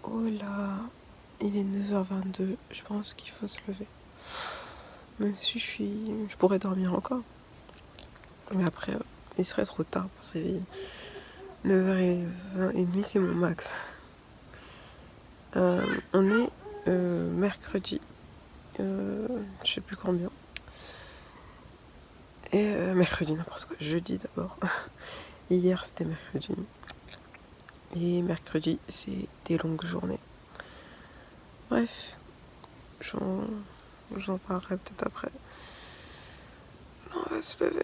Oh là, il est 9h22, je pense qu'il faut se lever. Même si je pourrais dormir encore. Mais après, il serait trop tard pour se réveiller. 9h20 c'est mon max. On est mercredi. Je sais plus combien. Et mercredi, n'importe quoi. Jeudi d'abord. Hier, c'était mercredi. Et mercredi, c'est des longues journées. Bref, j'en parlerai peut-être après. On va se lever.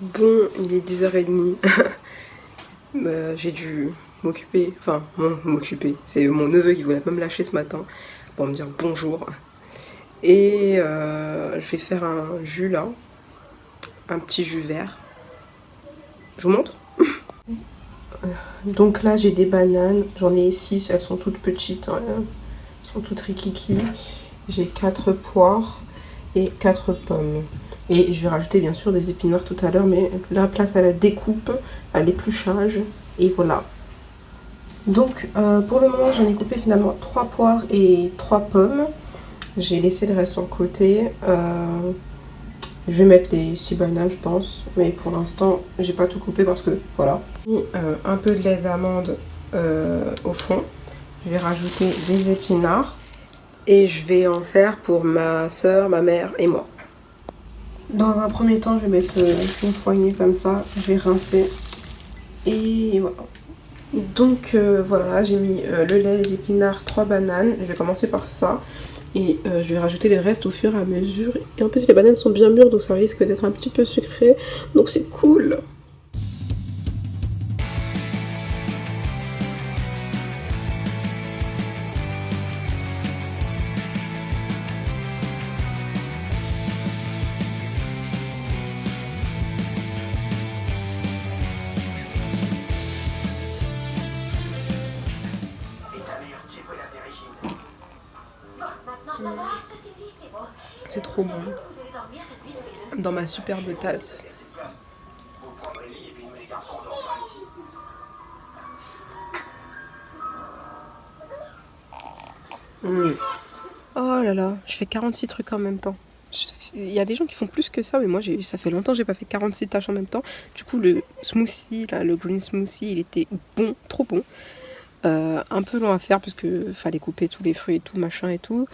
Bon, il est 10h30. J'ai dû m'occuper, c'est mon neveu qui voulait pas me lâcher ce matin pour me dire bonjour. Et je vais faire un jus là, un petit jus vert. Je vous montre. Donc là j'ai des bananes, j'en ai 6, elles sont toutes petites, hein, elles sont toutes rikiki. J'ai 4 poires et 4 pommes. Et je vais rajouter bien sûr des épinards tout à l'heure, mais la place à la découpe, à l'épluchage, et voilà. Donc pour le moment j'en ai coupé finalement 3 poires et 3 pommes. J'ai laissé le reste sur le côté. Je vais mettre les 6 bananes je pense, mais pour l'instant j'ai pas tout coupé parce que voilà. Et, un peu de lait d'amande au fond. Je vais rajouter des épinards et je vais en faire pour ma soeur, ma mère et moi. Dans un premier temps, je vais mettre une poignée comme ça, je vais rincer et voilà. Donc voilà, j'ai mis le lait, les épinards, 3 bananes. Je vais commencer par ça et je vais rajouter les restes au fur et à mesure. Et en plus, les bananes sont bien mûres, donc ça risque d'être un petit peu sucré, donc c'est cool. C'est trop bon. Dans ma superbe tasse. Oh là là, je fais 46 trucs en même temps. Il y a des gens qui font plus que ça, mais moi ça fait longtemps que j'ai pas fait 46 tâches en même temps. Du coup le smoothie, là, le green smoothie, il était bon, trop bon. Un peu long à faire parce que fallait couper tous les fruits et tout, machin et tout.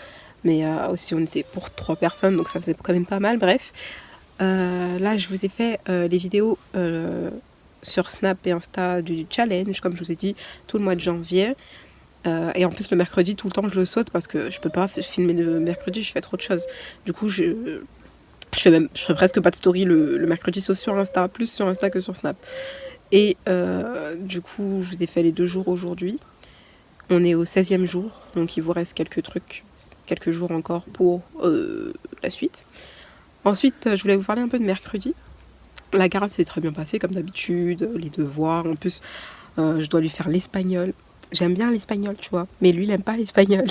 Mais aussi on était pour 3 personnes, donc ça faisait quand même pas mal, bref. Là je vous ai fait les vidéos sur Snap et Insta du challenge, comme je vous ai dit, tout le mois de janvier. Et en plus le mercredi tout le temps je le saute parce que je peux pas filmer le mercredi, je fais trop de choses. Du coup je fais presque pas de story le mercredi, sauf sur Insta, plus sur Insta que sur Snap. Et du coup je vous ai fait les 2 jours aujourd'hui. On est au 16e jour, donc il vous reste quelques jours encore pour la suite. Ensuite je voulais vous parler un peu de mercredi. La garde s'est très bien passée comme d'habitude, les devoirs, en plus je dois lui faire l'espagnol. J'aime bien l'espagnol, tu vois, mais lui il aime pas l'espagnol.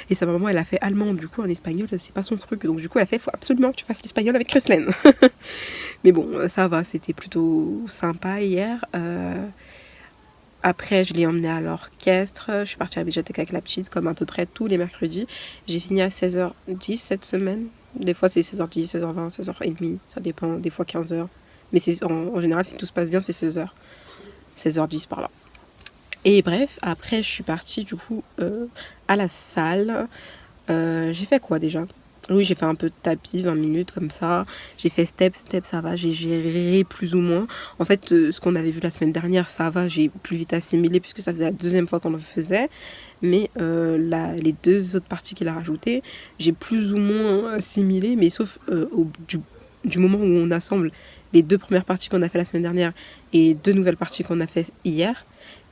Et sa maman elle a fait allemand, du coup en espagnol c'est pas son truc, donc du coup elle a fait faut absolument que tu fasses l'espagnol avec Kreslène. Mais bon ça va, c'était plutôt sympa hier. Après je l'ai emmené à l'orchestre, je suis partie à la médiathèque avec la petite comme à peu près tous les mercredis. J'ai fini à 16h10 cette semaine, des fois c'est 16h10, 16h20, 16h30, ça dépend, des fois 15h. Mais en général si tout se passe bien c'est 16h, 16h10 par là. Et bref, après je suis partie du coup à la salle. J'ai fait quoi déjà? Oui, j'ai fait un peu de tapis, 20 minutes comme ça. J'ai fait step, ça va, j'ai géré plus ou moins. En fait, ce qu'on avait vu la semaine dernière, ça va, j'ai plus vite assimilé puisque ça faisait la 2e fois qu'on le faisait. Mais les 2 autres parties qu'il a rajoutées, j'ai plus ou moins assimilé, mais sauf du moment où on assemble les 2 premières parties qu'on a fait la semaine dernière et 2 nouvelles parties qu'on a fait hier.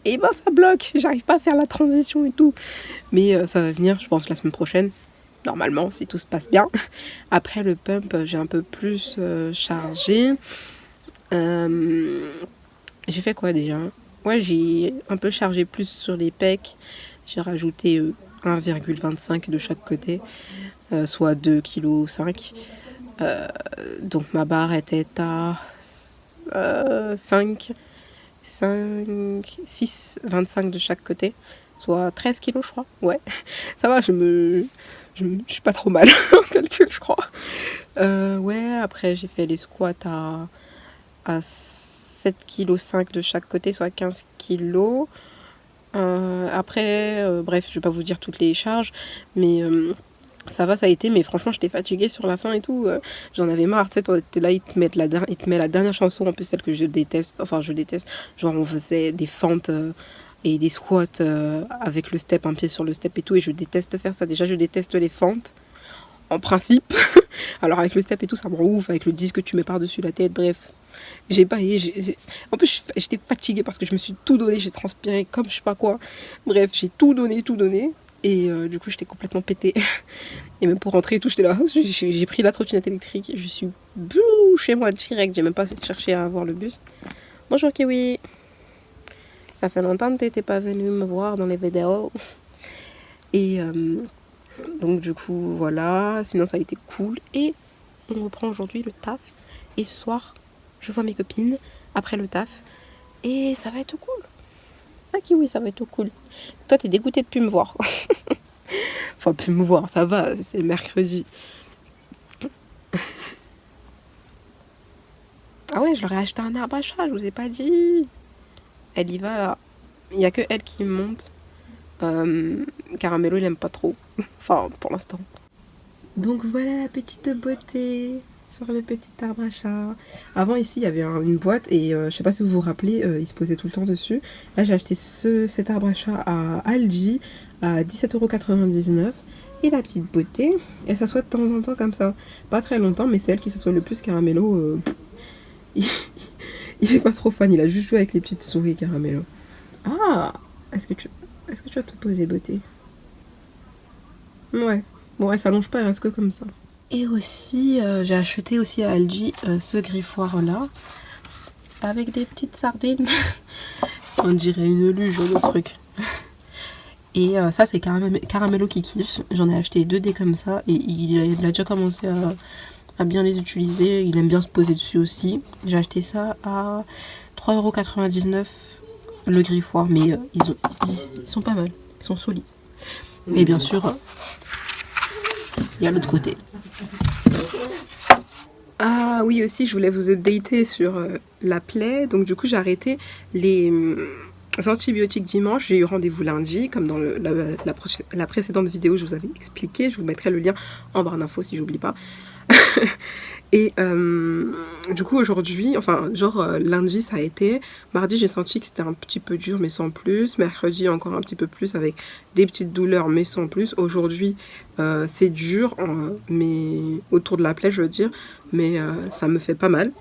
Et ben ça bloque, j'arrive pas à faire la transition et tout. Mais ça va venir, je pense, la semaine prochaine. Normalement, si tout se passe bien. Après le pump, j'ai un peu plus chargé. J'ai fait quoi déjà? Ouais, j'ai un peu chargé plus sur les pecs. J'ai rajouté 1,25 de chaque côté. soit 2,5 kg. Donc ma barre était à 5, 6, 25 de chaque côté, soit 13 kilos je crois. Ouais, ça va, je suis pas trop mal en calcul je crois. Ouais, après j'ai fait les squats à 7,5 kg de chaque côté, soit 15 kilos. Après, bref, je vais pas vous dire toutes les charges, mais ça va, ça a été, mais franchement j'étais fatiguée sur la fin et tout, j'en avais marre, tu sais, t'es là, il te met la dernière chanson, en plus celle que je déteste, genre on faisait des fentes et des squats avec le step, un pied sur le step et tout, et je déteste faire ça, déjà je déteste les fentes, en principe, alors avec le step et tout ça me rend ouf, avec le disque que tu mets par-dessus la tête, bref, en plus j'étais fatiguée parce que je me suis tout donné, j'ai transpiré comme je sais pas quoi, bref, j'ai tout donné, et du coup j'étais complètement pétée. Et même pour rentrer et tout, j'étais là, j'ai pris la trottinette électrique, je suis chez moi direct, j'ai même pas cherché à avoir le bus. Bonjour Kiwi, ça fait longtemps que t'étais pas venu me voir dans les vidéos. Et donc du coup voilà, sinon ça a été cool. Et on reprend aujourd'hui le taf. Et ce soir, je vois mes copines après le taf. Et ça va être cool. Ah Kiwi, ça va être cool. Toi t'es dégoûtée de plus me voir. Enfin, plus me voir, ça va, c'est le mercredi. Ah ouais, je leur ai acheté un arbre à chat, je vous ai pas dit. Elle y va là. Il n'y a que elle qui monte. Caramello, il aime pas trop. Enfin, pour l'instant. Donc voilà la petite beauté sur le petit arbre à chat. Avant ici, il y avait une boîte et je sais pas si vous vous rappelez, il se posait tout le temps dessus. Là, j'ai acheté cet arbre à chat à Aldi à 17,99 €. Et la petite beauté, elle s'assoit de temps en temps comme ça. Pas très longtemps, mais c'est elle qui s'assoit le plus. Caramello, il est pas trop fan. Il a juste joué avec les petites souris, Caramello. Ah, est-ce que tu vas te poser, beauté? Ouais. Bon, elle s'allonge pas, elle reste que comme ça. Et aussi, j'ai acheté aussi à Aldi ce griffoir-là. Avec des petites sardines. On dirait une luge, le truc. Et ça, c'est Caramello qui kiffe. J'en ai acheté 2 dés comme ça. Et il a déjà commencé à bien les utiliser. Il aime bien se poser dessus aussi. J'ai acheté ça à 3,99 € le griffoir. Mais ils sont pas mal. Ils sont solides. Et bien sûr, il y a l'autre côté. Ah oui, aussi, je voulais vous updater sur la plaie. Donc du coup, j'ai arrêté les antibiotiques dimanche. J'ai eu rendez-vous lundi, comme dans la précédente vidéo, je vous avais expliqué. Je vous mettrai le lien en barre d'infos si j'oublie pas. Et du coup aujourd'hui, enfin genre lundi ça a été, mardi j'ai senti que c'était un petit peu dur mais sans plus, mercredi encore un petit peu plus avec des petites douleurs mais sans plus, aujourd'hui c'est dur mais autour de la plaie je veux dire, mais ça me fait pas mal.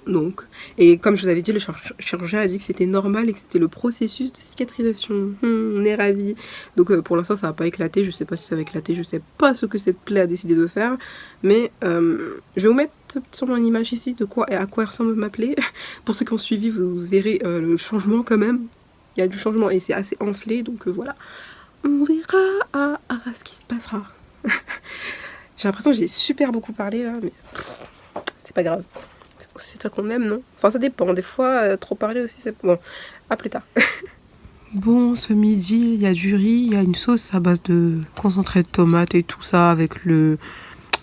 Donc, et comme je vous avais dit, le chirurgien a dit que c'était normal et que c'était le processus de cicatrisation. On est ravis. Donc pour l'instant ça n'a pas éclaté, je sais pas si ça va éclater, je sais pas ce que cette plaie a décidé de faire. Mais je vais vous mettre sur mon image ici de quoi et à quoi ressemble ma plaie. Pour ceux qui ont suivi, vous verrez le changement quand même. Il y a du changement et c'est assez enflé, donc voilà. On verra ce qui se passera. J'ai l'impression que j'ai super beaucoup parlé là, mais c'est pas grave. C'est ça qu'on aime, non? Enfin, ça dépend. Des fois, trop parler aussi, c'est bon. À plus tard. Bon, ce midi, il y a du riz, il y a une sauce à base de concentré de tomate et tout ça, avec l'eau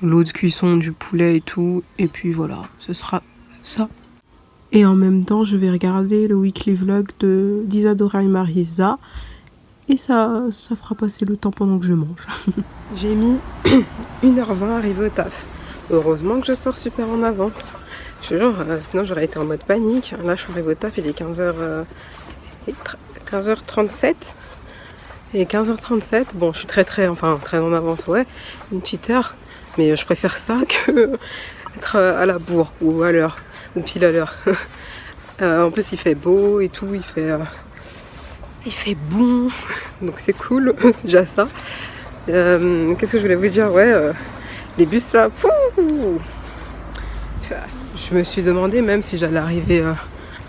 de cuisson du poulet et tout. Et puis voilà, ce sera ça. Et en même temps, je vais regarder le weekly vlog d'Isadora et Marisa. Et ça fera passer le temps pendant que je mange. J'ai mis 1h20 à arriver au taf. Heureusement que je sors super en avance. Je te jure, sinon j'aurais été en mode panique. Là, je suis arrivée au taf, il est 15h37. Et 15h37, bon, je suis très en avance, ouais, une petite heure. Mais je préfère ça que être à la bourre ou à l'heure, ou pile à l'heure. En plus, il fait beau et tout, il fait bon, donc c'est cool, c'est déjà ça. Qu'est-ce que je voulais vous dire? Ouais, les bus là, je me suis demandé même si j'allais arriver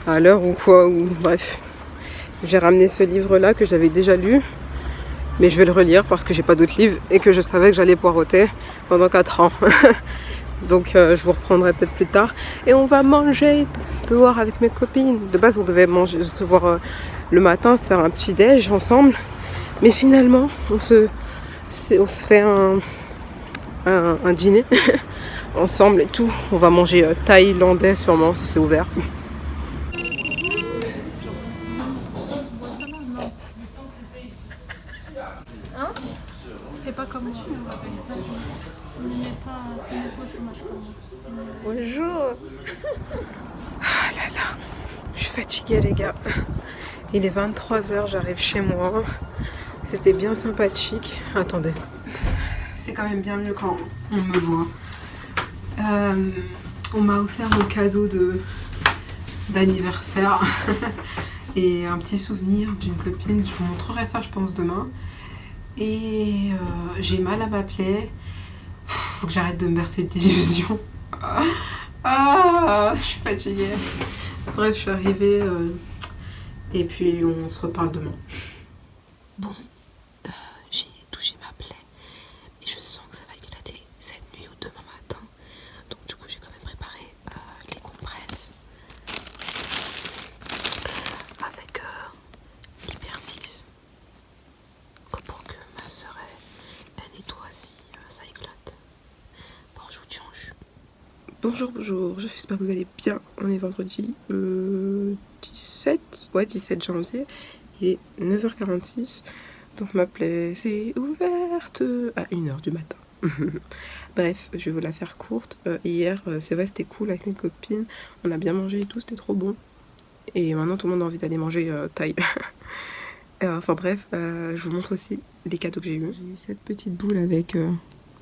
à l'heure ou quoi, ou bref. J'ai ramené ce livre là que j'avais déjà lu Mais je vais le relire parce que j'ai pas d'autres livres et que je savais que j'allais poireauter pendant 4 ans. Donc je vous reprendrai peut-être plus tard. Et on va manger dehors avec mes copines. De base on devait manger, se voir le matin, se faire un petit déj ensemble. Mais finalement on se fait un dîner ensemble et tout. On va manger thaïlandais sûrement si c'est ouvert. Hein? Fais pas comme tu on appelle ça. Ne mets pas au chômage comme moi. Bonjour. Ah là là, je suis fatiguée les gars. Il est 23h, j'arrive chez moi. C'était bien sympathique. Attendez. C'est quand même bien mieux quand on me voit. On m'a offert mon cadeau d'anniversaire et un petit souvenir d'une copine. Je vous montrerai ça je pense demain. Et j'ai mal à ma plaie. Faut que j'arrête de me bercer d'illusions. Ah, je suis fatiguée. Bref, je suis arrivée et puis on se reparle demain. Bon, j'ai touché ma plaie, mais je sens que ça va éclater cette nuit ou demain matin. Donc du coup, j'ai quand même préparé les compresses avec l'Hyperfix pour que ma sœur elle nettoie si ça éclate. Bon, je vous tiens en jus. Bonjour, j'espère que vous allez bien. On est vendredi 17 janvier, il est 9h46, donc ma plaie c'est ouverte à 1h du matin. Bref, je vais vous la faire courte. Hier, c'est vrai, c'était cool avec mes copines, on a bien mangé et tout, c'était trop bon. Et maintenant tout le monde a envie d'aller manger thaï. Enfin bref, je vous montre aussi les cadeaux que j'ai eu. J'ai eu cette petite boule avec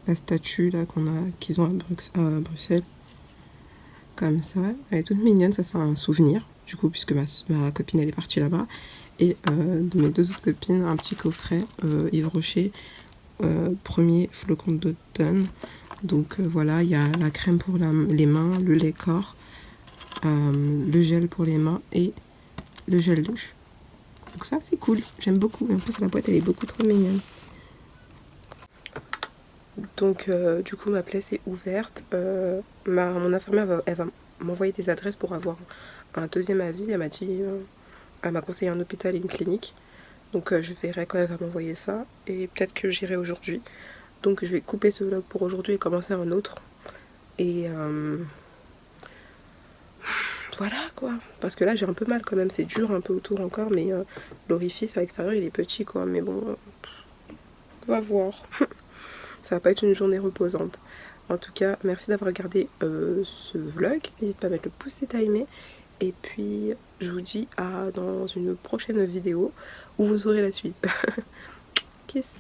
la statue là qu'ils ont à Bruxelles. Comme ça, elle est toute mignonne, ça c'est un souvenir du coup puisque ma copine elle est partie là-bas. Et de mes deux autres copines, un petit coffret Yves Rocher, premier flocon d'automne. Donc voilà, il y a la crème pour les mains, le lait corps, le gel pour les mains et le gel douche. Donc ça c'est cool, j'aime beaucoup. En plus la boîte elle est beaucoup trop mignonne. Donc du coup ma plaie est ouverte. Mon infirmière elle va m'envoyer des adresses pour avoir un deuxième avis. Elle m'a dit, elle m'a conseillé un hôpital et une clinique. Donc je verrai quand elle va m'envoyer ça. Et peut-être que j'irai aujourd'hui. Donc je vais couper ce vlog pour aujourd'hui et commencer un autre. Et voilà quoi. Parce que là j'ai un peu mal quand même. C'est dur un peu autour encore. Mais l'orifice à l'extérieur il est petit quoi. Mais bon, on va voir. Ça va pas être une journée reposante. En tout cas, merci d'avoir regardé ce vlog. N'hésite pas à mettre le pouce si t'as aimé. Et puis, je vous dis à dans une prochaine vidéo où vous aurez la suite. Kiss.